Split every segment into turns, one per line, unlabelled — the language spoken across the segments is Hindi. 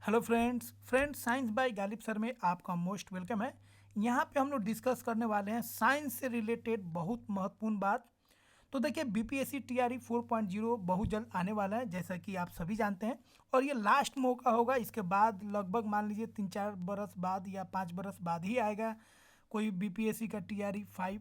Hello friends science by Ghalib sir में आपका मोस्ट वेलकम है। यहाँ पे हम लोग डिस्कस करने वाले हैं साइंस से रिलेटेड बहुत महत्वपूर्ण बात। तो देखिए बीपीएससी टीआरई 4.0 बहुत जल्द आने वाला है, जैसा कि आप सभी जानते हैं। और ये लास्ट मौका होगा, इसके बाद लगभग मान लीजिए 3-4 बरस बाद या 5 बरस बाद ही आएगा कोई बीपीएससी का टीआरई 5।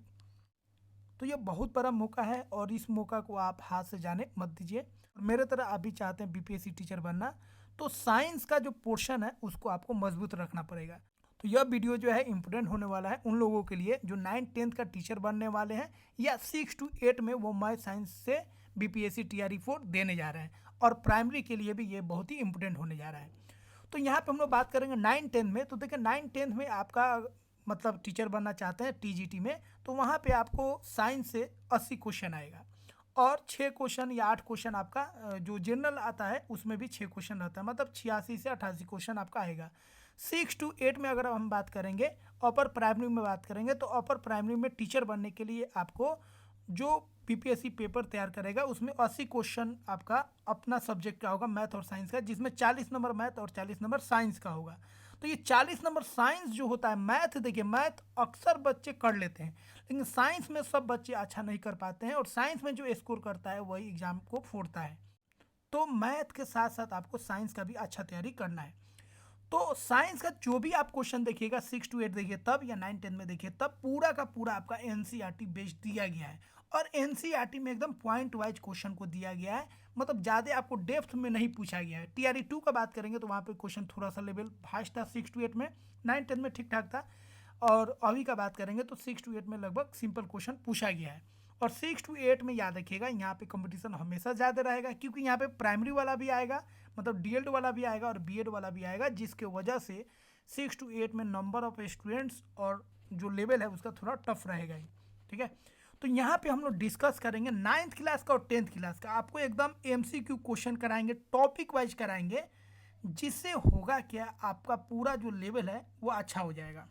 तो ये बहुत बड़ा मौका है और इस मौका को आप हाथ से जाने मत दीजिए। और मेरे तरह आप भी चाहते हैं बीपीएससी टीचर बनना, तो साइंस का जो पोर्शन है उसको आपको मजबूत रखना पड़ेगा। तो यह वीडियो जो है इम्पोर्टेंट होने वाला है उन लोगों के लिए जो 9th-10th का टीचर बनने वाले हैं या 6 to 8 में वो मैथ साइंस से बीपीएससी टीआरई 4 देने जा रहे हैं। और प्राइमरी के लिए भी ये बहुत ही इंपॉर्टेंट होने जा रहा है। तो यहाँ पे हम लोग बात करेंगे 9th-10th में। तो देखिए 9th-10th में आपका मतलब टीचर बनना चाहते हैं टीजीटी में, तो वहाँ पे आपको साइंस से 80 क्वेश्चन आएगा और 6 क्वेश्चन या 8 क्वेश्चन आपका जो जनरल आता है उसमें भी 6 क्वेश्चन रहता है, मतलब 86 से 88 क्वेश्चन आपका आएगा। 6 to 8 में अगर हम बात करेंगे, अपर प्राइमरी में बात करेंगे, तो अपर प्राइमरी में टीचर बनने के लिए आपको जो बीपीएससी पेपर तैयार करेगा उसमें 80 क्वेश्चन आपका अपना सब्जेक्ट का होगा, मैथ और साइंस का, जिसमें 40 नंबर मैथ और 40 नंबर साइंस का होगा। तो ये 40 नंबर साइंस जो होता है, मैथ देखिए मैथ अक्सर बच्चे कर लेते हैं लेकिन साइंस में सब बच्चे अच्छा नहीं कर पाते हैं, और साइंस में जो स्कोर करता है वही एग्जाम को फोड़ता है। तो मैथ के साथ साथ आपको साइंस का भी अच्छा तैयारी करना है। तो साइंस का जो भी आप क्वेश्चन देखिएगा 6 to 8 देखिए तब, या 9-10 में देखिए तब, पूरा का पूरा आपका एनसीईआरटी बेस्ड दिया गया है। और एनसीईआरटी में एकदम पॉइंट वाइज क्वेश्चन को दिया गया है, मतलब ज़्यादा आपको डेप्थ में नहीं पूछा गया है। टीआरई 2 का बात करेंगे तो वहाँ पे क्वेश्चन थोड़ा सा लेवल फास्ट था 6 to 8 में, 9-10 में ठीक ठाक था। और अभी का बात करेंगे तो 6 to 8 में लगभग सिंपल क्वेश्चन पूछा गया है। और 6 to 8 में याद रखिएगा यहाँ पे कंपटीशन हमेशा ज़्यादा रहेगा, क्योंकि यहाँ पे प्राइमरी वाला भी आएगा, मतलब डीएड वाला भी आएगा और बीएड वाला भी आएगा, जिसके वजह से 6 to 8 में नंबर ऑफ स्टूडेंट्स और जो लेवल है उसका थोड़ा टफ रहेगा ही। ठीक है, तो यहाँ पे हम लोग डिस्कस करेंगे 9th क्लास का और 10th क्लास का। आपको एकदम एमसीक्यू क्वेश्चन कराएंगे, टॉपिक वाइज कराएंगे, जिससे होगा क्या, आपका पूरा जो लेवल है वो अच्छा हो जाएगा।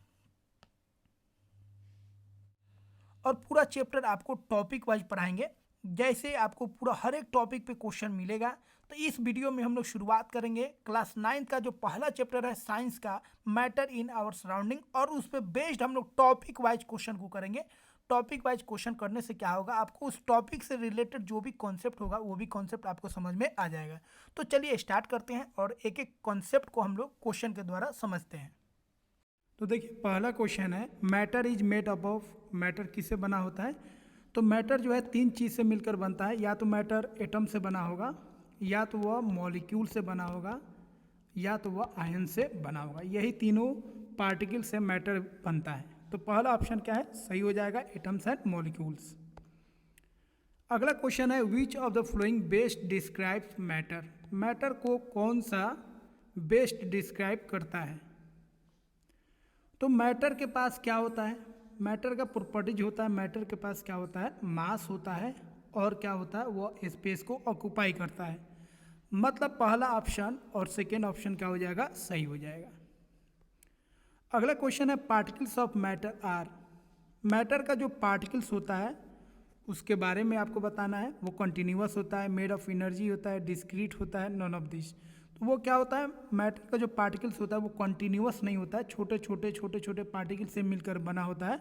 और पूरा चैप्टर आपको टॉपिक वाइज पढ़ाएंगे, जैसे आपको पूरा हर एक टॉपिक पे क्वेश्चन मिलेगा। तो इस वीडियो में हम लोग शुरुआत करेंगे क्लास 9 का जो पहला चैप्टर है साइंस का, मैटर इन आवर सराउंडिंग, और उस पर बेस्ड हम लोग टॉपिक वाइज क्वेश्चन को करेंगे। टॉपिक वाइज क्वेश्चन करने से क्या होगा, आपको उस टॉपिक से रिलेटेड जो भी कॉन्सेप्ट होगा वो भी कॉन्सेप्ट आपको समझ में आ जाएगा। तो चलिए स्टार्ट करते हैं और एक एक कॉन्सेप्ट को हम लोग क्वेश्चन के द्वारा समझते हैं। तो देखिए पहला क्वेश्चन है, matter is made up of. Matter किससे बना होता है? तो मैटर जो है 3 चीज़ से मिलकर बनता है। या तो मैटर एटम से बना होगा, या तो वह मॉलिक्यूल से बना होगा, या तो वह आयन से बना होगा। यही तीनों पार्टिकल से मैटर बनता है। तो पहला ऑप्शन क्या है, सही हो जाएगा, एटम्स एंड मॉलिक्यूल्स। अगला क्वेश्चन है, which of the flowing best describes matter. Matter को कौन सा बेस्ट डिस्क्राइब करता है? तो मैटर के पास क्या होता है, मैटर का प्रॉपर्टीज होता है, मैटर के पास क्या होता है, मास होता है, और क्या होता है, वो स्पेस को ऑक्यूपाई करता है। मतलब पहला ऑप्शन और सेकेंड ऑप्शन क्या हो जाएगा, सही हो जाएगा। अगला क्वेश्चन है, particles of matter are. Matter का जो पार्टिकल्स होता है उसके बारे में आपको बताना है। वो कंटिन्यूअस होता है, मेड ऑफ एनर्जी होता है, डिस्क्रीट होता है, नॉन ऑफ दिस। तो वो क्या होता है, मैटर का जो पार्टिकल्स होता है वो कंटिन्यूअस नहीं होता है, छोटे छोटे पार्टिकल से मिलकर बना होता है।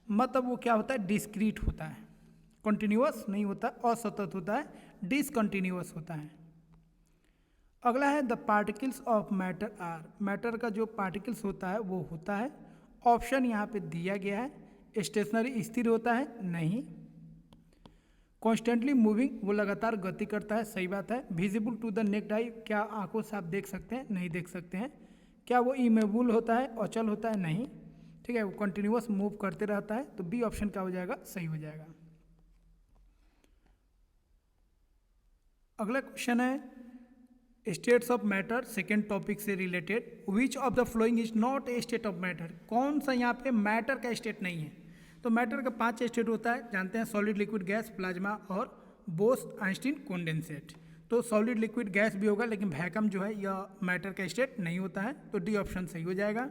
मतलब वो क्या होता है, डिस्क्रीट होता है, कंटिन्यूअस नहीं होता, असतत होता है, डिसकंटिन्यूअस होता है। अगला है, the particles of matter are. Matter का जो पार्टिकल्स होता है वो होता है, ऑप्शन यहाँ पे दिया गया है, स्टेशनरी स्थिर होता है, नहीं। कॉन्स्टेंटली मूविंग, वो लगातार गति करता है, सही बात है। Visible to the naked eye, क्या आंखों से आप देख सकते हैं, नहीं देख सकते हैं। क्या वो इमेबल होता है, अचल होता है, नहीं। ठीक है, वो कंटिन्यूअस मूव करते रहता है। तो बी ऑप्शन क्या हो जाएगा, सही हो जाएगा। अगला क्वेश्चन है, states of matter, second topic से related. Which of the following is not a state of matter. कौन सा यहाँ पे मैटर का स्टेट नहीं है? तो मैटर का 5 स्टेट होता है, जानते हैं, सॉलिड, लिक्विड, गैस, प्लाज्मा और बोस आइंस्टीन कंडेंसेट। तो सॉलिड, लिक्विड, गैस भी होगा, लेकिन वैक्यूम जो है यह मैटर का स्टेट नहीं होता है। तो डी ऑप्शन सही हो जाएगा।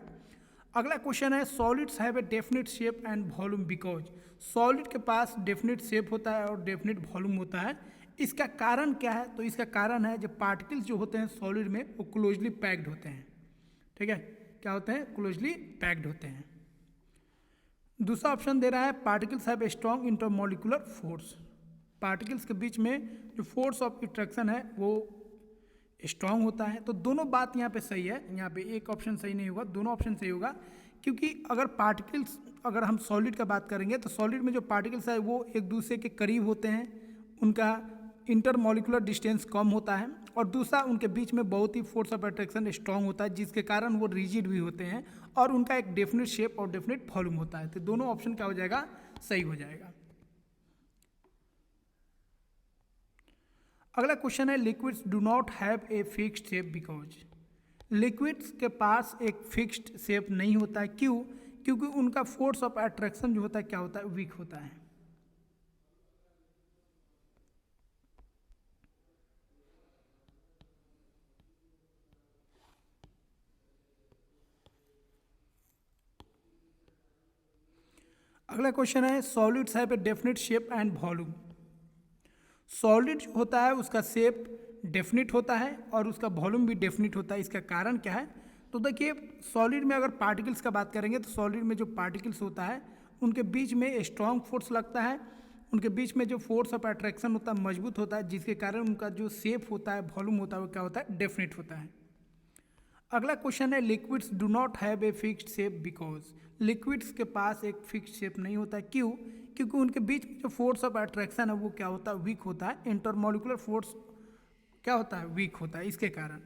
अगला क्वेश्चन है, solids have a definite shape and volume because. Solid के पास डेफिनेट शेप होता है और डेफिनेट वॉल्यूम होता है, इसका कारण क्या है? तो इसका कारण है जो पार्टिकल्स जो होते हैं सॉलिड में वो क्लोजली पैक्ड होते हैं। ठीक है, क्या होते हैं? क्लोजली पैक्ड होते हैं। दूसरा ऑप्शन दे रहा है particles have a strong intermolecular force. Particles के बीच में जो फोर्स ऑफ अट्रैक्शन है वो स्ट्रॉन्ग होता है। तो दोनों बात यहाँ पे सही है, यहाँ पे एक ऑप्शन सही नहीं होगा, दोनों ऑप्शन सही होगा। क्योंकि अगर पार्टिकल्स, अगर हम सॉलिड का बात करेंगे तो सॉलिड में जो पार्टिकल्स है वो एक दूसरे के करीब होते हैं, उनका इंटरमोलिकुलर डिस्टेंस कम होता है, और दूसरा उनके बीच में बहुत ही फोर्स ऑफ अट्रैक्शन स्ट्रॉन्ग होता है, जिसके कारण वो रिजिड भी होते हैं और उनका एक डेफिनेट शेप और डेफिनेट वॉल्यूम होता है। तो दोनों ऑप्शन क्या हो जाएगा? सही हो जाएगा। अगला क्वेश्चन है liquids do not have a fixed shape because. Liquids के पास एक फिक्स्ड शेप नहीं होता है, क्यों? क्योंकि उनका फोर्स ऑफ अट्रैक्शन जो होता है क्या होता है? वीक होता है। अगला क्वेश्चन है solids have a definite shape and volume. Solid जो होता है उसका शेप डेफिनिट होता है और उसका वॉल्यूम भी डेफिनिट होता है। इसका कारण क्या है? तो देखिए, सॉलिड में अगर पार्टिकल्स का बात करेंगे तो सॉलिड में जो पार्टिकल्स होता है उनके बीच में स्ट्रॉन्ग फोर्स लगता है, उनके बीच में जो फोर्स ऑफ अट्रैक्शन होता है मजबूत होता है, जिसके कारण उनका जो शेप होता है, वॉल्यूम होता है, वो क्या होता है? डेफिनिट होता है। अगला क्वेश्चन है liquids do not have a fixed shape because. Liquids के पास एक फिक्स्ड शेप नहीं होता है, क्यों? क्योंकि उनके बीच में जो फोर्स ऑफ अट्रैक्शन है वो क्या होता है? वीक होता है। इंटरमोलिकुलर फोर्स क्या होता है? वीक होता है, इसके कारण।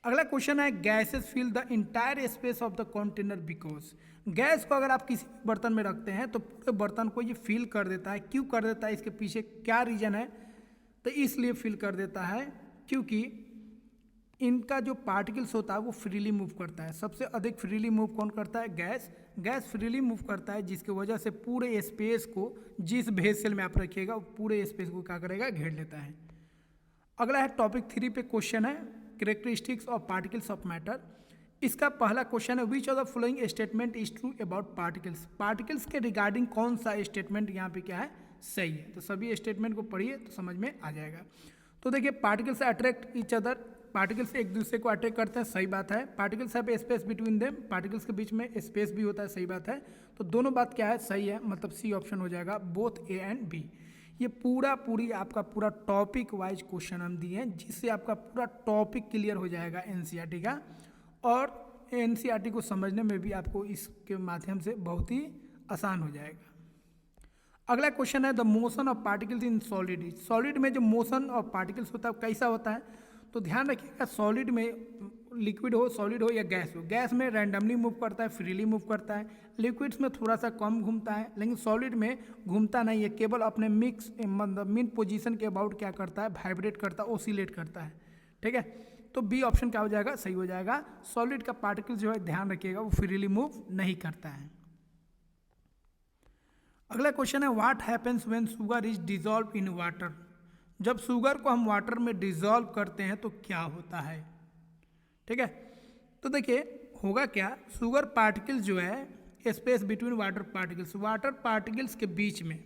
अगला क्वेश्चन है gases fill the entire space of the container because. Gas को अगर आप किसी बर्तन में रखते हैं तो पूरे बर्तन को ये फिल कर देता है। क्यों कर देता है? इसके पीछे क्या रीजन है? तो इसलिए फिल कर देता है क्योंकि इनका जो पार्टिकल्स होता है वो फ्रीली मूव करता है। सबसे अधिक फ्रीली मूव कौन करता है? गैस। गैस फ्रीली मूव करता है, जिसकी वजह से पूरे स्पेस को, जिस वेसल में आप रखिएगा वो पूरे स्पेस को क्या करेगा? घेर लेता है। अगला है टॉपिक 3 पे क्वेश्चन है characteristics of particles of matter. इसका पहला क्वेश्चन है which of the following statement is true about particles. Particles के रिगार्डिंग कौन सा स्टेटमेंट यहाँ पे क्या है? सही है। तो सभी स्टेटमेंट को पढ़िए तो समझ में आ जाएगा। तो देखिए, particles attract each other, particles एक दूसरे को अट्रैक्ट करते हैं, सही बात है। Particles have space between them, particles के बीच में स्पेस भी होता है, सही बात है। तो दोनों बात क्या है? सही है, मतलब सी ऑप्शन हो जाएगा, बोथ ए एंड बी। ये पूरी आपका पूरा टॉपिक वाइज क्वेश्चन हम दिए हैं, जिससे आपका पूरा टॉपिक क्लियर हो जाएगा एनसीईआरटी का, और एनसीईआरटी को समझने में भी आपको इसके माध्यम से बहुत ही आसान हो जाएगा। अगला क्वेश्चन है the motion of particles in solid. Solid में जो मोशन ऑफ पार्टिकल्स होता है कैसा होता है? तो ध्यान रखिएगा, सॉलिड में, लिक्विड हो, सॉलिड हो या गैस हो, गैस में रैंडमली मूव करता है, फ्रीली मूव करता है। लिक्विड्स में थोड़ा सा कम घूमता है, लेकिन सॉलिड में घूमता नहीं है, केवल अपने मिक्स मतलब मीन पोजीशन के अबाउट क्या करता है? वाइब्रेट करता है, ओसिलेट करता है। ठीक है, तो बी ऑप्शन क्या हो जाएगा? सही हो जाएगा। सॉलिड का पार्टिकल जो है, ध्यान रखिएगा, वो फ्रीली मूव नहीं करता है। अगला क्वेश्चन है what happens when sugar is dissolve in water. जब शुगर को हम वाटर में डिजॉल्व करते हैं तो क्या होता है? ठीक है, तो देखिए होगा क्या, शुगर पार्टिकल्स जो है स्पेस बिटवीन वाटर पार्टिकल्स के बीच में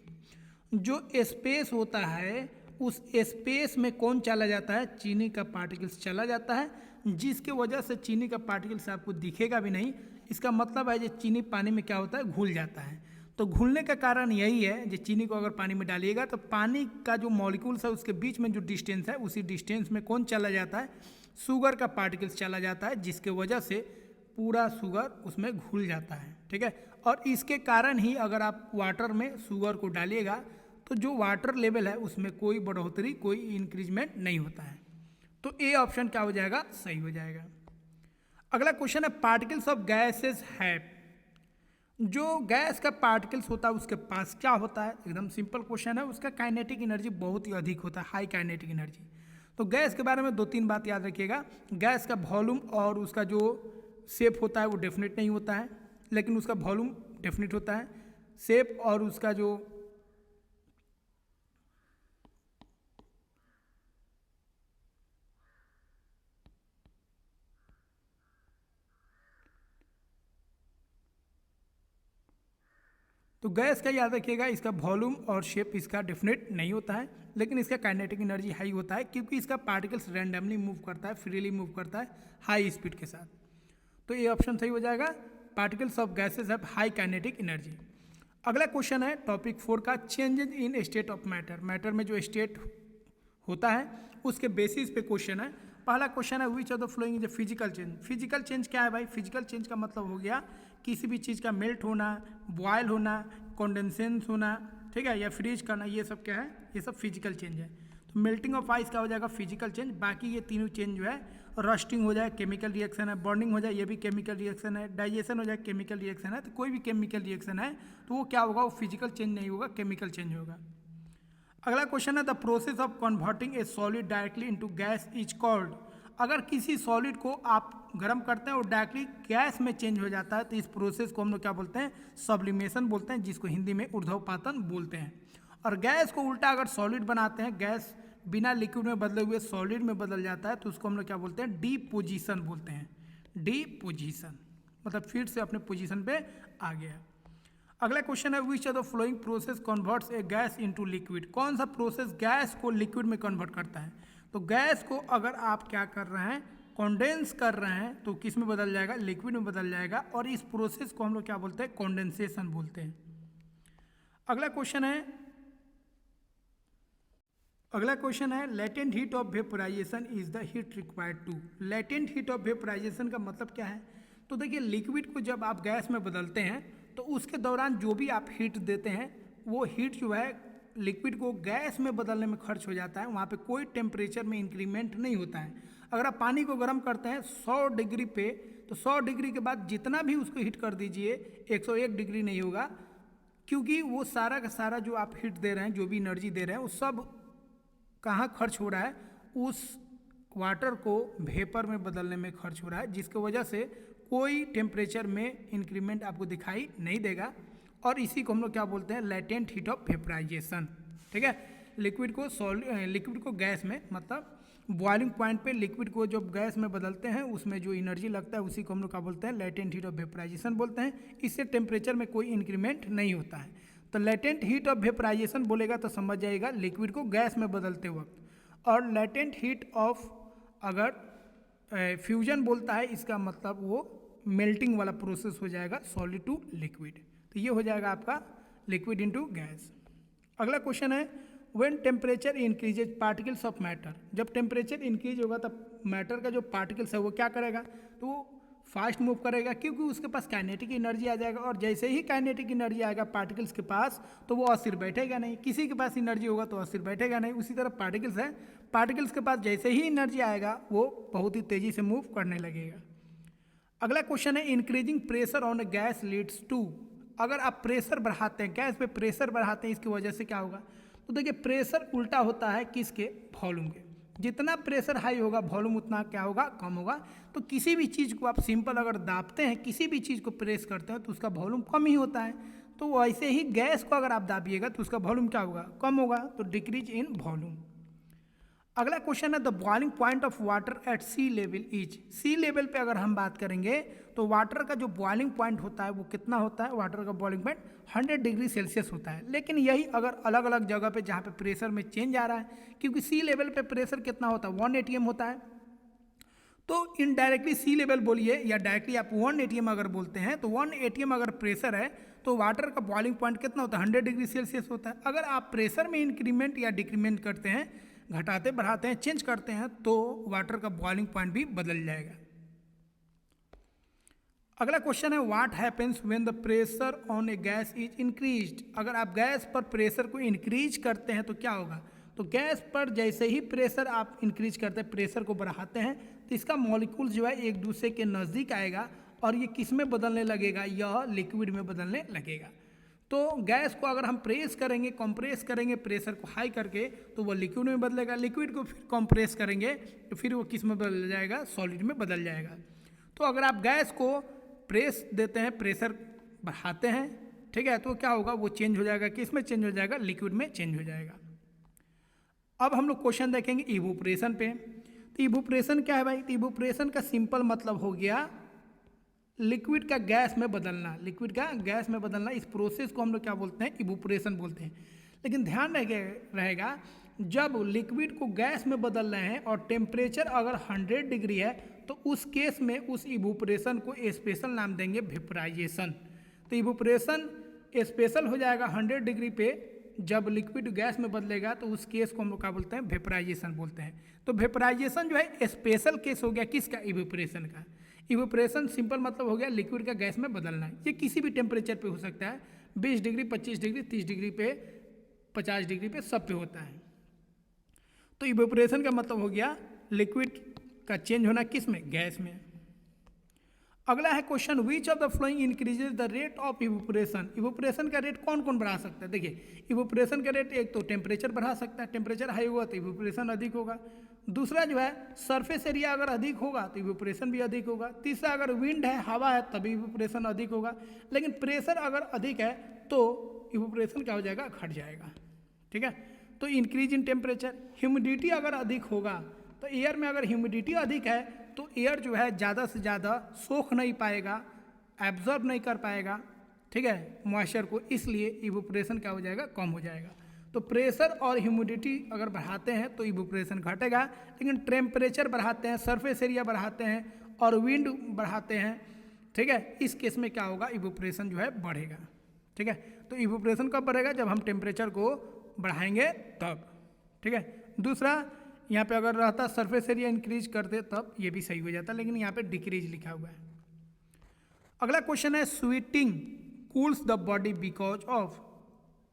जो स्पेस होता है, उस स्पेस में कौन चला जाता है? चीनी का पार्टिकल्स चला जाता है, जिसके वजह से चीनी का पार्टिकल्स आपको दिखेगा भी नहीं। इसका मतलब है जो चीनी पानी में क्या होता है? घुल जाता है। तो घुलने का कारण यही है, जो चीनी को अगर पानी में डालिएगा तो पानी का जो मॉलिक्यूल्स है उसके बीच में जो डिस्टेंस है, उसी डिस्टेंस में कौन चला जाता है? शुगर का पार्टिकल्स चला जाता है, जिसके वजह से पूरा शुगर उसमें घुल जाता है। ठीक है, और इसके कारण ही अगर आप वाटर में शुगर को डालिएगा तो जो वाटर लेवल है उसमें कोई बढ़ोतरी, कोई इंक्रीजमेंट नहीं होता है। तो ए ऑप्शन क्या हो जाएगा? सही हो जाएगा। अगला क्वेश्चन है पार्टिकल्स ऑफ गैसेस हैव। जो गैस का पार्टिकल्स होता है उसके पास क्या होता है? एकदम सिंपल क्वेश्चन है, उसका काइनेटिक एनर्जी बहुत ही अधिक होता है, हाई काइनेटिक एनर्जी। तो गैस के बारे में 2-3 बात याद रखिएगा। गैस का वॉल्यूम और उसका जो शेप होता है वो डेफिनेट नहीं होता है, लेकिन उसका वॉल्यूम डेफिनेट होता है। शेप और उसका जो तो गैस का याद रखिएगा, इसका वॉल्यूम और शेप इसका डेफिनेट नहीं होता है, लेकिन इसका काइनेटिक एनर्जी हाई होता है क्योंकि इसका पार्टिकल्स रैंडमली मूव करता है, फ्रीली मूव करता है हाई स्पीड के साथ। तो ये ऑप्शन सही हो जाएगा, particles of gases have high kinetic energy. अगला क्वेश्चन है टॉपिक 4 का, changes in state of matter. Matter में जो स्टेट होता है उसके बेसिस पे क्वेश्चन है। पहला क्वेश्चन है which of the following is a physical change. Physical change क्या है भाई? फिजिकल चेंज का मतलब हो गया किसी भी चीज़ का मेल्ट होना, बॉयल होना, कॉन्डेंसेंस होना, ठीक है, या फ्रीज करना, ये सब क्या है? ये सब फिजिकल चेंज है। तो मेल्टिंग ऑफ आइस का हो जाएगा फिजिकल चेंज। बाकी ये तीनों चेंज जो है, रस्टिंग हो जाए केमिकल रिएक्शन है, बर्निंग हो जाए ये भी केमिकल रिएक्शन है, डाइजेशन हो जाए केमिकल रिएक्शन है। तो कोई भी केमिकल रिएक्शन है तो वो क्या होगा? वो फिजिकल चेंज नहीं होगा, केमिकल चेंज होगा। अगला क्वेश्चन है the process of converting A solid directly into gas is called. अगर किसी सॉलिड को आप गर्म करते हैं और डायरेक्टली गैस में चेंज हो जाता है तो इस प्रोसेस को हम लोग क्या बोलते हैं? सब्लिमेशन बोलते हैं, जिसको हिंदी में ऊर्ध्वपातन बोलते हैं। और गैस को उल्टा अगर सॉलिड बनाते हैं, गैस बिना लिक्विड में बदले हुए सॉलिड में बदल जाता है तो उसको हम लोग क्या बोलते हैं? डीपोजिशन बोलते हैं। डीपोजिशन मतलब फिर से अपने पोजिशन पे आ गया। अगला क्वेश्चन है which of the flowing process converts A gas into liquid. कौन सा प्रोसेस गैस को लिक्विड में कन्वर्ट करता है? तो गैस को अगर आप क्या कर रहे हैं? कॉन्डेंस कर रहे हैं तो किस में बदल जाएगा? लिक्विड में बदल जाएगा। और इस प्रोसेस को हम लोग क्या बोलते हैं? कॉन्डेंसेशन बोलते हैं। अगला क्वेश्चन है latent heat of vaporisation is the heat required to. Latent heat of vaporisation का मतलब क्या है? तो देखिए, लिक्विड को जब आप गैस में बदलते हैं तो उसके दौरान जो भी आप हीट देते हैं वो हीट जो है लिक्विड को गैस में बदलने में खर्च हो जाता है। वहाँ पे कोई टेम्परेचर में इंक्रीमेंट नहीं होता है। अगर आप पानी को गर्म करते हैं 100 डिग्री पे, तो 100 डिग्री के बाद जितना भी उसको हीट कर दीजिए 101 डिग्री नहीं होगा, क्योंकि वो सारा का सारा जो आप हीट दे रहे हैं, जो भी एनर्जी दे रहे हैं, वो सब कहाँ खर्च हो रहा है? उस वाटर को वेपर में बदलने में खर्च हो रहा है, जिसकी वजह से कोई टेम्परेचर में इंक्रीमेंट आपको दिखाई नहीं देगा। और इसी को हम लोग क्या बोलते हैं? Latent heat of vaporisation. ठीक है, लिक्विड को गैस में, मतलब बॉइलिंग पॉइंट पे लिक्विड को जब गैस में बदलते हैं उसमें जो एनर्जी लगता है उसी को हम लोग क्या बोलते हैं? लेटेंट हीट ऑफ वेपराइजेशन बोलते हैं। इससे टेम्परेचर में कोई इंक्रीमेंट नहीं होता है। तो लेटेंट हीट ऑफ वेपराइजेशन बोलेगा तो समझ जाएगा लिक्विड को गैस में बदलते वक्त। और लेटेंट हीट ऑफ अगर फ्यूजन बोलता है, इसका मतलब वो मेल्टिंग वाला प्रोसेस हो जाएगा, सॉलिड टू लिक्विड। तो ये हो जाएगा आपका लिक्विड इनटू गैस। अगला क्वेश्चन है when temperature increases particles of matter. जब टेम्परेचर इंक्रीज होगा तब मैटर का जो पार्टिकल्स है वो क्या करेगा? तो वो फास्ट मूव करेगा, क्योंकि उसके पास काइनेटिक एनर्जी आ जाएगा। और जैसे ही काइनेटिक एनर्जी आएगा पार्टिकल्स के पास तो वो अस्थिर बैठेगा नहीं। किसी के पास एनर्जी होगा तो अस्थिर बैठेगा नहीं। उसी तरह पार्टिकल्स है, पार्टिकल्स के पास जैसे ही एनर्जी आएगा वो बहुत ही तेज़ी से मूव करने लगेगा। अगला क्वेश्चन है increasing pressure on a gas leads to. अगर आप प्रेशर बढ़ाते हैं, गैस पे प्रेशर बढ़ाते हैं, इसकी वजह से क्या होगा? तो देखिए, प्रेशर उल्टा होता है किसके? वॉल्यूम के। जितना प्रेशर हाई होगा वॉल्यूम उतना क्या होगा? कम होगा। तो किसी भी चीज़ को आप सिंपल अगर दाबते हैं, किसी भी चीज़ को प्रेस करते हैं तो उसका वॉल्यूम कम ही होता है। तो वैसे ही गैस को अगर आप दाबिएगा तो उसका वॉल्यूम क्या होगा? कम होगा। तो डिक्रीज इन वॉल्यूम। अगला क्वेश्चन है the boiling point of water at sea level is. Sea level पे अगर हम बात करेंगे तो वाटर का जो बॉइलिंग पॉइंट होता है वो कितना होता है? वाटर का बॉइलिंग पॉइंट 100 डिग्री सेल्सियस होता है। लेकिन यही अगर अलग अलग जगह पे जहाँ पे प्रेशर में चेंज आ रहा है, क्योंकि सी लेवल पे प्रेशर कितना होता है? 1 atm होता है। तो इनडायरेक्टली सी लेवल बोलिए या डायरेक्टली आप 1 atm अगर बोलते हैं तो 1 atm अगर प्रेशर है तो वाटर का बॉइलिंग पॉइंट कितना होता है? 100 डिग्री सेल्सियस होता है। अगर आप प्रेशर में इंक्रीमेंट या डिक्रीमेंट करते हैं, घटाते बढ़ाते हैं, चेंज करते हैं, तो वाटर का बॉइलिंग पॉइंट भी बदल जाएगा। अगला क्वेश्चन है what happens when the pressure on A gas is increased. अगर आप गैस पर प्रेशर को इंक्रीज करते हैं तो क्या होगा? तो गैस पर जैसे ही प्रेशर आप इंक्रीज करते हैं, प्रेशर को बढ़ाते हैं, तो इसका मॉलिक्यूल जो है एक दूसरे के नज़दीक आएगा और ये किस में बदलने लगेगा? यह लिक्विड में बदलने लगेगा। तो गैस को अगर हम प्रेस करेंगे, कंप्रेस करेंगे प्रेशर को हाई करके, तो वो लिक्विड में बदलेगा। लिक्विड को फिर कंप्रेस करेंगे तो फिर वो किस में बदल जाएगा? सॉलिड में बदल जाएगा। तो अगर आप गैस को प्रेस देते हैं, प्रेशर बढ़ाते हैं, ठीक है, तो क्या होगा? वो चेंज हो जाएगा। किस में चेंज हो जाएगा? लिक्विड में चेंज हो जाएगा। अब हम लोग क्वेश्चन देखेंगे इवोपरेशन पे। तो इवोपरेशन क्या है भाई? तो इवोपरेशन का सिंपल मतलब हो गया लिक्विड का गैस में बदलना, लिक्विड का गैस में बदलना, इस प्रोसेस को हम लोग क्या बोलते हैं, इवोपोरेशन बोलते हैं। लेकिन ध्यान रहेगा जब लिक्विड को गैस में बदल रहे हैं और टेम्परेचर अगर 100 डिग्री है तो उस केस में उस इवोपोरेशन को स्पेशल नाम देंगे वेपराइजेशन। तो इवोपोरेशन स्पेशल हो जाएगा 100 डिग्री पे, जब लिक्विड गैस में बदलेगा तो उस केस को हम लोग क्या बोलते हैं, वेपराइजेशन बोलते हैं। तो वेपराइजेशन जो है स्पेशल केस हो गया किसका, इवोपोरेशन का। इवोपोरेशन सिंपल मतलब हो गया लिक्विड का गैस में बदलना। ये किसी भी टेम्परेचर पे हो सकता है, 20 डिग्री, 25 डिग्री, 30 डिग्री पे, 50 डिग्री पे, सब पे होता है। तो इवोपोरेशन का मतलब हो गया लिक्विड का चेंज होना किस में, गैस में। अगला है question, which of the flowing increases the rate of evaporation. Evaporation का रेट कौन कौन बढ़ा सकता है। देखिए इवोपोरेशन का रेट एक तो टेम्परेचर बढ़ा सकता है, टेम्परेचर हाई होगा तो इवोपोरेशन अधिक होगा। दूसरा जो है सरफेस एरिया अगर अधिक होगा तो इवोपोरेशन भी अधिक होगा। तीसरा अगर विंड है, हवा है, तभी इवोपोरेशन अधिक होगा। लेकिन प्रेशर अगर अधिक है तो इवोपोरेशन क्या हो जाएगा, घट जाएगा। ठीक है, तो इंक्रीज इन टेम्परेचर। ह्यूमिडिटी अगर अधिक होगा तो एयर में अगर ह्यूमिडिटी अधिक है तो एयर जो है ज़्यादा से ज़्यादा सोख नहीं पाएगा, एब्जॉर्ब नहीं कर पाएगा, ठीक है, मॉइस्चर को, इसलिए इवोपोरेशन क्या हो जाएगा, कम हो जाएगा। तो प्रेशर और ह्यूमिडिटी अगर बढ़ाते हैं तो इवोपोरेशन घटेगा, लेकिन टेम्परेचर बढ़ाते हैं, सरफेस एरिया बढ़ाते हैं और विंड बढ़ाते हैं, ठीक है, इस केस में क्या होगा, इवोपोरेशन जो है बढ़ेगा। ठीक है, तो इवोपोरेशन कब बढ़ेगा, जब हम टेम्परेचर को बढ़ाएंगे तब। ठीक है, दूसरा यहाँ पे अगर रहता सरफेस एरिया इंक्रीज करते तब ये भी सही हो जाता, लेकिन यहाँ पे डिक्रीज लिखा हुआ है। अगला क्वेश्चन है, sweating cools the body because of.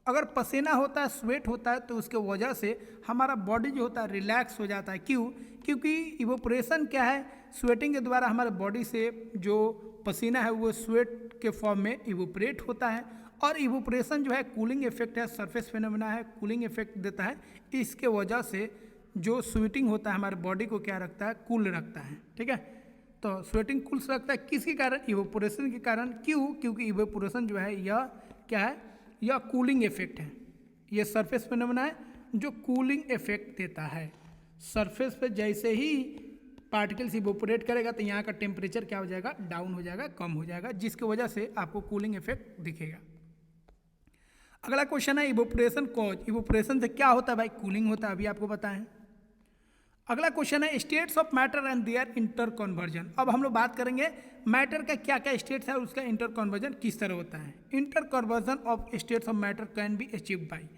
अगर पसीना होता है, स्वेट होता है, तो उसके वजह से हमारा बॉडी जो होता है रिलैक्स हो जाता है। क्यों, क्योंकि इवोपोरेशन क्या है, स्वेटिंग के द्वारा हमारे बॉडी से जो पसीना है वो स्वेट के फॉर्म में इवोपोरेट होता है। और इवोपोरेशन जो है कूलिंग इफेक्ट है, सरफेस फिनोमेना है, कूलिंग इफेक्ट देता है। इसके वजह से जो स्वेटिंग होता है हमारे बॉडी को क्या रखता है, कूल रखता है। ठीक है, तो स्वेटिंग कूल रखता है किसके कारण, इवोपोरेशन के कारण। क्यों, क्योंकि इवोपोरेशन जो है यह क्या है, यह कूलिंग इफेक्ट है। यह सरफेस फिनोमेना है जो कूलिंग इफेक्ट देता है। सरफेस पे जैसे ही पार्टिकल्स इवोपोरेट करेगा तो यहाँ का टेम्परेचर क्या हो जाएगा, डाउन हो जाएगा, कम हो जाएगा, जिसकी वजह से आपको कूलिंग इफेक्ट दिखेगा। अगला क्वेश्चन है, इवोपोरेशन कॉज। इवोपोरेशन से क्या होता है भाई, कूलिंग होता है, अभी आपको बताएं। अगला क्वेश्चन है, states of matter and their interconversion. अब हम लोग बात करेंगे मैटर का क्या क्या स्टेट्स है और उसका इंटर कन्वर्जन किस तरह होता है। Inter conversion of states of matter can be achieved by.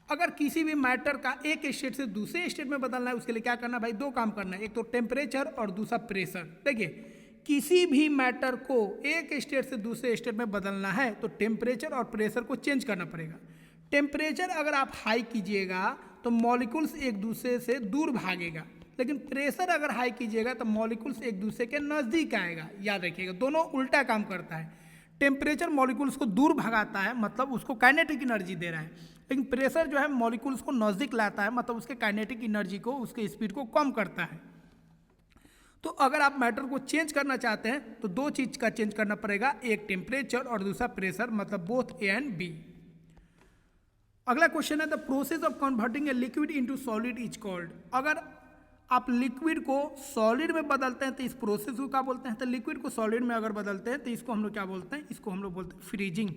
अगर किसी भी मैटर का एक स्टेट से दूसरे स्टेट में बदलना है, उसके लिए क्या करना है भाई, दो काम करना है, एक तो टेम्परेचर और दूसरा प्रेशर। देखिए किसी भी मैटर को एक स्टेट से दूसरे स्टेट में बदलना है तो टेम्परेचर और प्रेशर को चेंज करना पड़ेगा। टेम्परेचर अगर आप हाई कीजिएगा तो मॉलिक्यूल्स एक दूसरे से दूर भागेगा, लेकिन प्रेशर अगर हाई कीजिएगा तो मॉलिक्यूल्स एक दूसरे के नज़दीक आएगा। याद रखिएगा, दोनों उल्टा काम करता है। टेम्परेचर मॉलिक्यूल्स को दूर भगाता है, मतलब उसको काइनेटिक एनर्जी दे रहा है, लेकिन प्रेशर जो है मॉलिक्यूल्स को नज़दीक लाता है, मतलब उसके काइनेटिक एनर्जी को, उसके स्पीड को कम करता है। तो अगर आप मैटर को चेंज करना चाहते हैं तो दो चीज़ का चेंज करना पड़ेगा, एक टेम्परेचर और दूसरा प्रेशर, मतलब बोथ ए एंड बी। अगला क्वेश्चन है, the process of converting a liquid into solid is called. अगर आप लिक्विड को सॉलिड में बदलते हैं तो इस प्रोसेस को क्या बोलते हैं, तो लिक्विड को सॉलिड में अगर बदलते हैं तो इसको हम लोग क्या बोलते हैं, इसको हम लोग बोलते हैं फ्रीजिंग।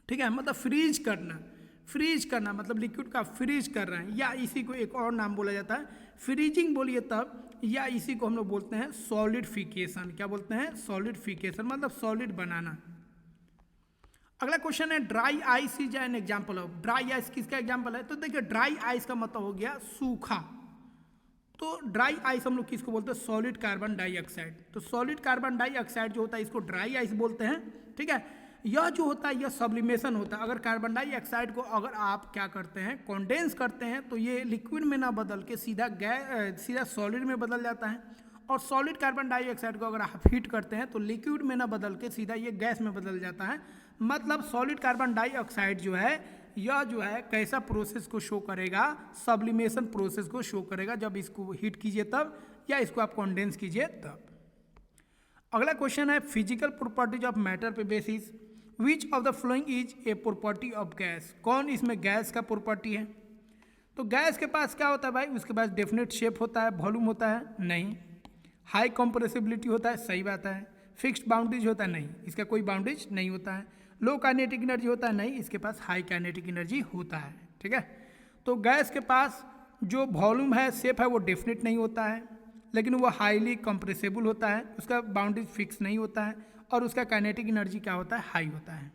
ठीक है, मतलब फ्रीज करना, फ्रीज करना मतलब लिक्विड का फ्रीज कर रहे हैं, या इसी को एक और नाम बोला जाता है फ्रीजिंग बोलिए तब, या इसी को हम लोग बोलते हैं सॉलिडिफिकेशन। क्या बोलते हैं, सॉलिडिफिकेशन, मतलब सॉलिड बनाना। अगला क्वेश्चन है, dry ice is an example of. Dry ice किसका एग्जाम्पल है, तो देखिए ड्राई आइस का मतलब हो गया सूखा। तो ड्राई आइस हम लोग किसको बोलते हैं, सॉलिड कार्बन डाइऑक्साइड। तो सॉलिड कार्बन डाइऑक्साइड जो होता है इसको ड्राई आइस बोलते हैं। ठीक है, यह जो होता है यह सब्लिमेशन होता है। अगर कार्बन डाइऑक्साइड को अगर आप क्या करते हैं, कंडेंस करते हैं, तो ये लिक्विड में ना बदल के सीधा सॉलिड में बदल जाता है। और सॉलिड कार्बन डाइऑक्साइड को अगर आप हीट करते हैं तो लिक्विड में ना बदल के सीधा ये गैस में बदल जाता है। मतलब सॉलिड कार्बन डाइऑक्साइड जो है यह जो है कैसा प्रोसेस को शो करेगा, सब्लिमेशन प्रोसेस को शो करेगा, जब इसको हीट कीजिए तब, या इसको आप कंडेंस कीजिए तब। अगला क्वेश्चन है, फिजिकल प्रॉपर्टीज ऑफ मैटर पे basis which of the following is a property of gas. कौन इसमें गैस का प्रॉपर्टी है, तो गैस के पास क्या होता है भाई, उसके पास डेफिनेट शेप होता है, वॉल्यूम होता है नहीं, हाई कंप्रेसिबिलिटी होता है, सही बात है, फिक्स्ड बाउंड्रीज होता है, नहीं, इसका कोई बाउंड्रीज नहीं होता है। लो काइनेटिक एनर्जी होता है, नहीं, इसके पास हाई काइनेटिक एनर्जी होता है। ठीक है, तो गैस के पास जो वॉल्यूम है, शेप है, वो डेफिनेट नहीं होता है, लेकिन वो हाईली कंप्रेसिबल होता है, उसका बाउंड्रीज फिक्स नहीं होता है और उसका काइनेटिक एनर्जी क्या होता है, हाई होता है।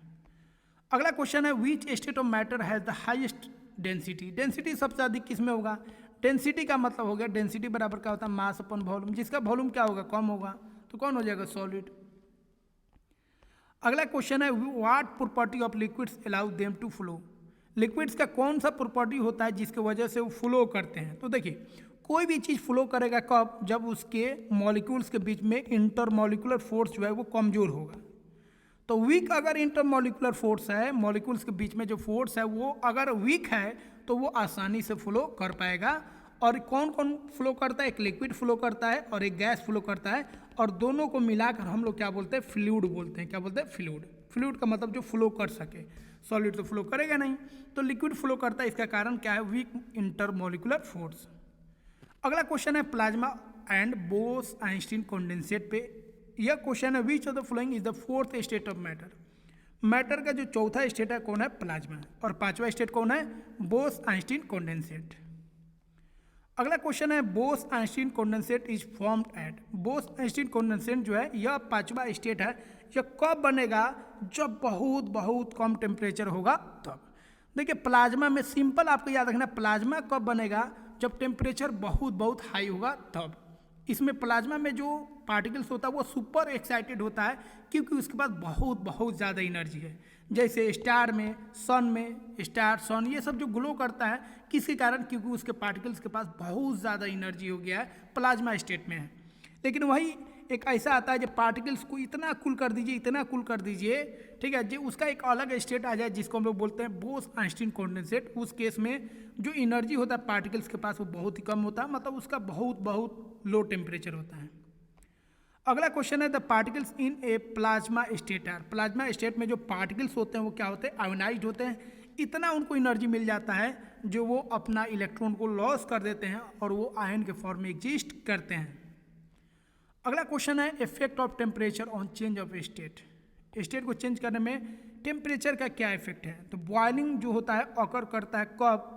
अगला क्वेश्चन है which state of matter has the highest density. Density सबसे अधिक किस में होगा? डेंसिटी का मतलब हो गया, डेंसिटी बराबर क्या होता है, मास अपन वॉल्यूम, जिसका वॉल्यूम क्या होगा, कम होगा, तो कौन हो जाएगा, सॉलिड। अगला क्वेश्चन है what property of liquids allow them to flow. Liquids का कौन सा प्रॉपर्टी होता है जिसकी वजह से वो फ्लो करते हैं? तो देखिए, कोई भी चीज़ फ्लो करेगा कब? जब उसके मॉलिक्यूल्स के बीच में इंटरमॉलिक्यूलर फोर्स जो है वो कमजोर होगा। तो वीक अगर इंटरमॉलिक्यूलर फोर्स है, मॉलिक्यूल्स के बीच में जो फोर्स है वो अगर वीक है तो वो आसानी से फ्लो कर पाएगा। और कौन कौन फ्लो करता है? एक लिक्विड फ्लो करता है और एक गैस फ्लो करता है, और दोनों को मिलाकर हम लोग क्या बोलते हैं, फ्लूइड बोलते हैं। क्या बोलते हैं? फ्लूइड। फ्लूइड का मतलब जो फ्लो कर सके, सॉलिड तो फ्लो करेगा नहीं, तो लिक्विड फ्लो करता है। इसका कारण क्या है? Weak intermolecular force. अगला क्वेश्चन है plasma and Bose Einstein condensate पे। यह क्वेश्चन है which of the following is the fourth state of matter. Matter का जो चौथा स्टेट है कौन है? प्लाज्मा। और पांचवा स्टेट कौन है? Bose Einstein condensate. अगला क्वेश्चन है Bose Einstein condensate is formed at. Bose Einstein condensate जो है यह पांचवा स्टेट है, यह कब बनेगा? जब बहुत बहुत कम टेम्परेचर होगा तब। देखिए प्लाज्मा में सिंपल आपको याद रखना, प्लाज्मा कब बनेगा? जब टेम्परेचर बहुत बहुत हाई होगा तब। इसमें प्लाज्मा में जो पार्टिकल्स होता है वो सुपर एक्साइटेड होता है, क्योंकि उसके पास बहुत बहुत ज़्यादा एनर्जी है। जैसे स्टार में, सन में, स्टार सन ये सब जो ग्लो करता है, किसके कारण? क्योंकि उसके पार्टिकल्स के पास बहुत ज़्यादा एनर्जी हो गया है, प्लाज्मा स्टेट में है। लेकिन वही एक ऐसा आता है जब पार्टिकल्स को इतना कूल कर दीजिए, इतना कूल कर दीजिए, ठीक है जी, उसका एक अलग स्टेट आ जाए जिसको हम लोग बोलते हैं बोस आइंस्टीन कंडेंसेट। उस केस में जो एनर्जी होता है पार्टिकल्स के पास वो बहुत ही कम होता है, मतलब उसका बहुत बहुत लो टेम्परेचर होता है। अगला क्वेश्चन है the particles in a plasma state are. Plasma state में जो पार्टिकल्स होते हैं वो क्या होते हैं? आयोनाइज्ड होते हैं। इतना उनको एनर्जी मिल जाता है जो वो अपना इलेक्ट्रॉन को लॉस कर देते हैं और वो आयन के फॉर्म में एग्जिस्ट करते हैं। अगला क्वेश्चन है effect of temperature on change of state. State को चेंज करने में टेम्परेचर का क्या इफेक्ट है? तो बॉइलिंग जो होता है ऑकर करता है कब?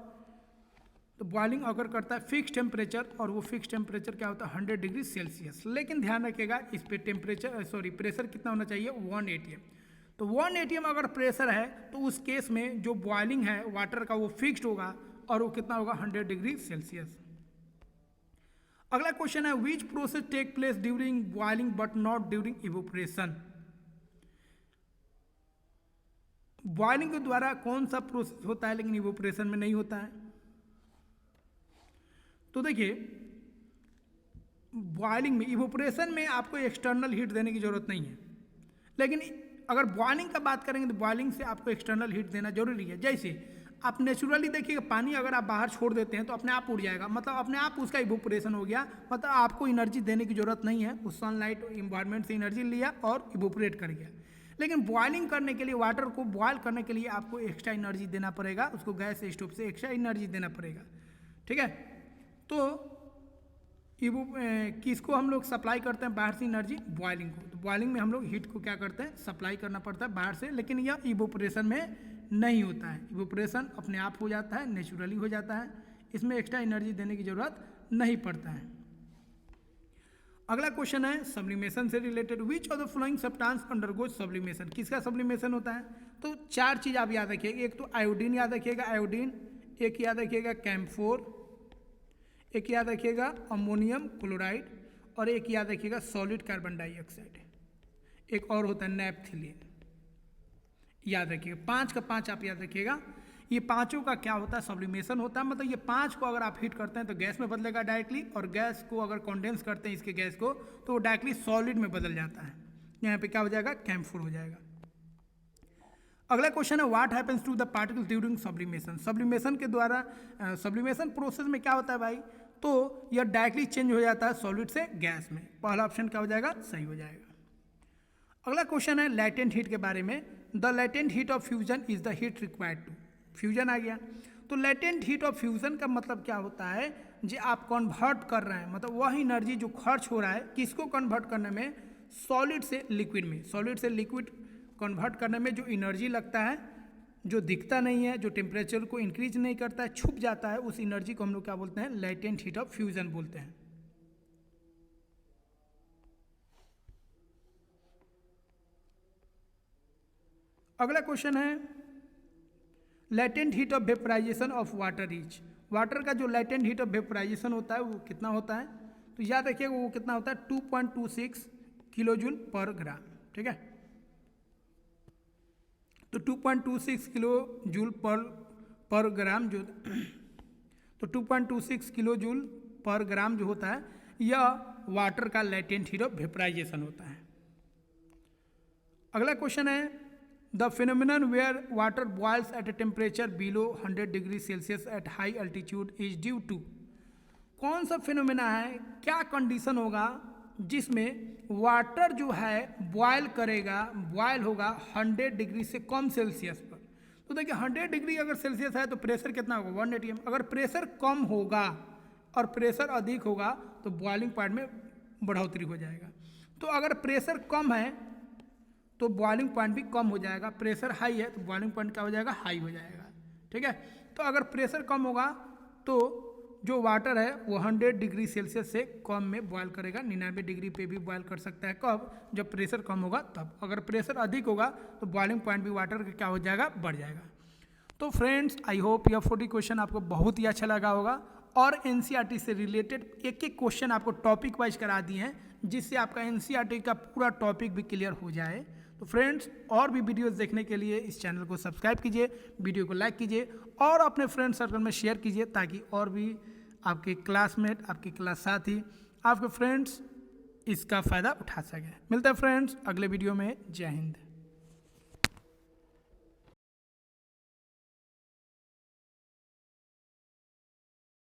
तो बॉइलिंग ऑकर करता है फिक्स टेम्परेचर, और वो फिक्स टेम्परेचर क्या होता है? 100 डिग्री सेल्सियस। लेकिन ध्यान रखिएगा इस पे टेम्परेचर प्रेशर कितना होना चाहिए? 1 atm। तो 1 atm अगर प्रेशर है तो उस केस में जो बॉइलिंग है वाटर का वो फिक्स्ड होगा, और वो कितना होगा? 100 डिग्री सेल्सियस। अगला क्वेश्चन है which process take place during boiling but not during evaporation. Boiling के द्वारा कौन सा प्रोसेस होता है लेकिन इवोपरेशन में नहीं होता है? तो देखिए बॉइलिंग में, इवोपरेशन में आपको एक्सटर्नल हीट देने की जरूरत नहीं है, लेकिन अगर बॉइलिंग का बात करेंगे तो बॉइलिंग से आपको एक्सटर्नल हीट देना जरूरी है। जैसे आप नेचुरली देखिएगा पानी अगर आप बाहर छोड़ देते हैं तो अपने आप उड़ जाएगा, मतलब अपने आप उसका इवोपरेशन हो गया, मतलब आपको एनर्जी देने की जरूरत नहीं है, उस सनलाइट इन्वायरमेंट से एनर्जी लिया और इवोपरेट कर गया। लेकिन बॉइलिंग करने के लिए, वाटर को बॉयल करने के लिए आपको एक्स्ट्रा एनर्जी देना पड़ेगा, उसको गैस स्टोव से एक्स्ट्रा एनर्जी देना पड़ेगा। ठीक है, तो किसको हम लोग सप्लाई करते हैं बाहर से एनर्जी? बॉइलिंग को। तो बॉइलिंग में हम लोग हीट को क्या करते हैं? सप्लाई करना पड़ता है बाहर से, लेकिन यह इवोपरेशन में नहीं होता है। इवोपरेशन अपने आप हो जाता है, नेचुरली हो जाता है, इसमें एक्स्ट्रा एनर्जी देने की जरूरत नहीं पड़ता है। अगला क्वेश्चन है सब्लिमेशन से related which of the following substance undergoes sublimation. किसका सब्लिमेशन होता है? तो 4 चीज़ आप याद रखिएगा। एक तो आयोडीन याद रखिएगा, आयोडीन, एक याद रखिएगा कैम्फोर, एक याद रखिएगा अमोनियम क्लोराइड, और एक याद रखिएगा सॉलिड कार्बन डाइऑक्साइड, एक और होता है नैप्थिलीन। याद रखिएगा 5 का 5 आप याद रखिएगा। ये पांचों का क्या होता है? सब्लिमेशन होता है। मतलब ये 5 को अगर आप हीट करते हैं तो गैस में बदलेगा डायरेक्टली, और गैस को अगर कंडेंस करते हैं इसके गैस को तो वो डायरेक्टली सॉलिड में बदल जाता है। यहाँ पे क्या हो जाएगा? कैम्फोर हो जाएगा। अगला क्वेश्चन है what happens to the particle during sublimation. Sublimation के द्वारा सब्लिमेशन प्रोसेस में क्या होता है भाई? तो यह डायरेक्टली चेंज हो जाता है सॉलिड से गैस में। पहला ऑप्शन क्या हो जाएगा? सही हो जाएगा। अगला क्वेश्चन है लैटेंट हीट के बारे में। The latent heat of fusion is the heat required to. Fusion आ गया, तो लैटेंट हीट ऑफ फ्यूजन का मतलब क्या होता है? जो आप कन्वर्ट कर रहे हैं, मतलब वह एनर्जी जो खर्च हो रहा है, किसको कन्वर्ट करने में? सॉलिड से लिक्विड में। सॉलिड से लिक्विड कन्वर्ट करने में जो एनर्जी लगता है, जो दिखता नहीं है, जो टेम्परेचर को इंक्रीज नहीं करता है, छुप जाता है, उस एनर्जी को हम लोग क्या बोलते हैं? लेटेंट हीट ऑफ फ्यूजन बोलते हैं। अगला क्वेश्चन है latent heat of vaporisation of water is. Water का जो लेटेंट हीट ऑफ वेपराइजेशन होता है वो कितना होता है? तो याद रखिएगा वो कितना होता है? 2.26 किलो जूल पर ग्राम। ठीक है, तो 2.26 किलो जूल पर ग्राम जो तो 2.26 किलो जूल पर ग्राम जो होता है यह वाटर का लेटेंट हीट ऑफ वेपराइजेशन होता है। अगला क्वेश्चन है the phenomenon where water boils at a temperature below 100 degree Celsius at high altitude is due to. कौन सा फिनोमिना है, क्या कंडीशन होगा जिसमें वाटर जो है बॉयल करेगा, बॉयल होगा 100 डिग्री से कम सेल्सियस पर? तो देखिए 100 डिग्री अगर सेल्सियस है तो प्रेशर कितना होगा? 1 atm। अगर प्रेशर कम होगा और प्रेशर अधिक होगा तो बॉइलिंग पॉइंट में बढ़ोतरी हो जाएगा। तो अगर प्रेशर कम है तो बॉइलिंग पॉइंट भी कम हो जाएगा, प्रेशर हाई है तो बॉइलिंग पॉइंट क्या हो जाएगा? हाई हो जाएगा। ठीक है, तो अगर प्रेशर कम होगा तो जो वाटर है वो 100 डिग्री सेल्सियस से कम में बॉयल करेगा, 99 डिग्री पे भी बॉयल कर सकता है। कब? जब प्रेशर कम होगा तब। अगर प्रेशर अधिक होगा तो बॉइलिंग पॉइंट भी वाटर का क्या हो जाएगा? बढ़ जाएगा। तो फ्रेंड्स आई होप यह 40 क्वेश्चन आपको बहुत ही अच्छा लगा होगा और एनसीईआरटी से रिलेटेड एक एक क्वेश्चन आपको टॉपिक वाइज करा दिए हैं जिससे आपका एनसीईआरटी का पूरा टॉपिक भी क्लियर हो जाए। तो फ्रेंड्स और भी वीडियोस देखने के लिए इस चैनल को सब्सक्राइब कीजिए, वीडियो को लाइक कीजिए और अपने फ्रेंड सर्कल में शेयर कीजिए ताकि और भी आपके क्लासमेट, आपके क्लास साथी, आपके फ्रेंड्स इसका फ़ायदा उठा सकें। मिलते हैं फ्रेंड्स अगले वीडियो में। जय हिंद।